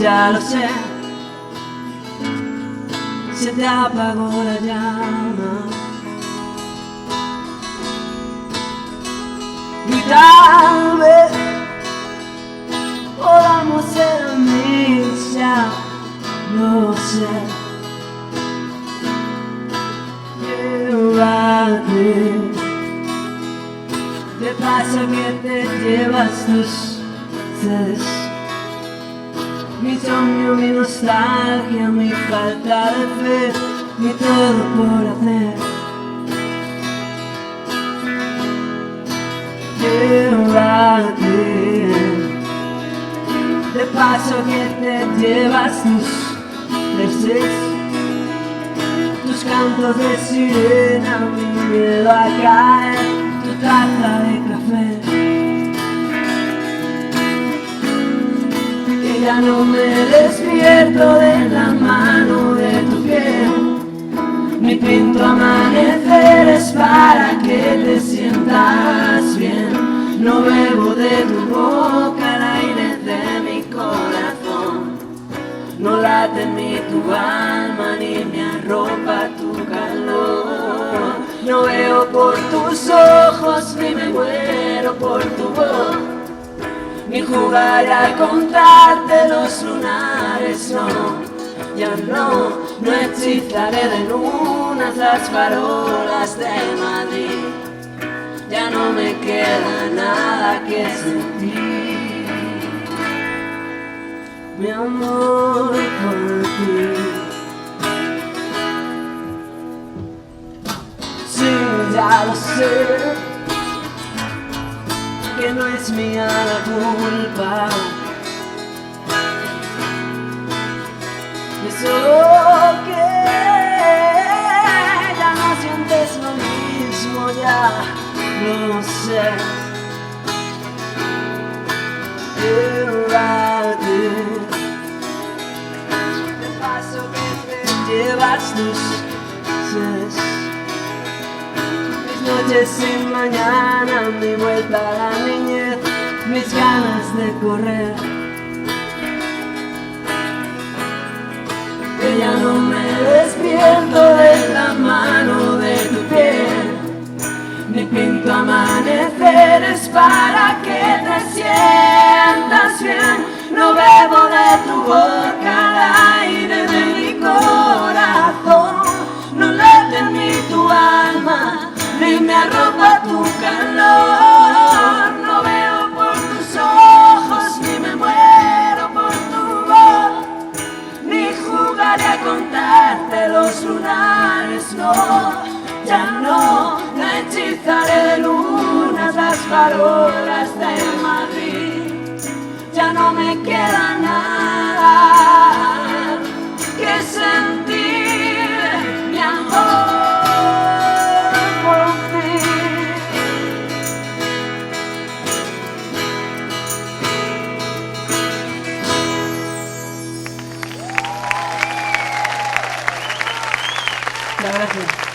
ya lo sé, se te apagó la llama. Y tal vez podamos ser amigos, ya lo sé. Llévate, de paso que te llevas tus sedes, mi sueño, mi nostalgia, mi falta de fe, mi todo por hacer. Llévate, de paso que te llevas tus versos, tus cantos de sirena, mi miedo a caer, tu taza de café. Que ya no me despierto de la mano de tu piel, ni pinto amaneceres para que te sientas bien. No bebo de tu boca el aire de mi corazón, no late ni tu alma ni me arropa tu calor. No veo por tus ojos ni me muero por tu voz, ni jugaré a contarte los lunares, no. Ya no hechizaré de lunas las farolas de Madrid. Ya no me queda nada que sentir, mi amor por ti. Sí, ya lo sé, que no es mía la culpa. Eso que ya no sientes lo mismo, ya lo sé. Llévate, de paso que te llevas tus sedes, mis noches sin mañana, mi vuelta a la niñez, mis ganas de correr. Que ya no me despierto de la mano de tu piel, ni pinto amaneceres para que te sientas bien. No bebo de tu boca el aire de mi corazón, no late ni tu alma, ni me arropa tu calor. No veo por tus ojos, ni me muero por tu voz, ni jugaré a contarte los lunares, no. Ya no hechizaré de lunas las farolas de Madrid. Ya no me queda nada que sentir, mi amor por ti. Muchas gracias.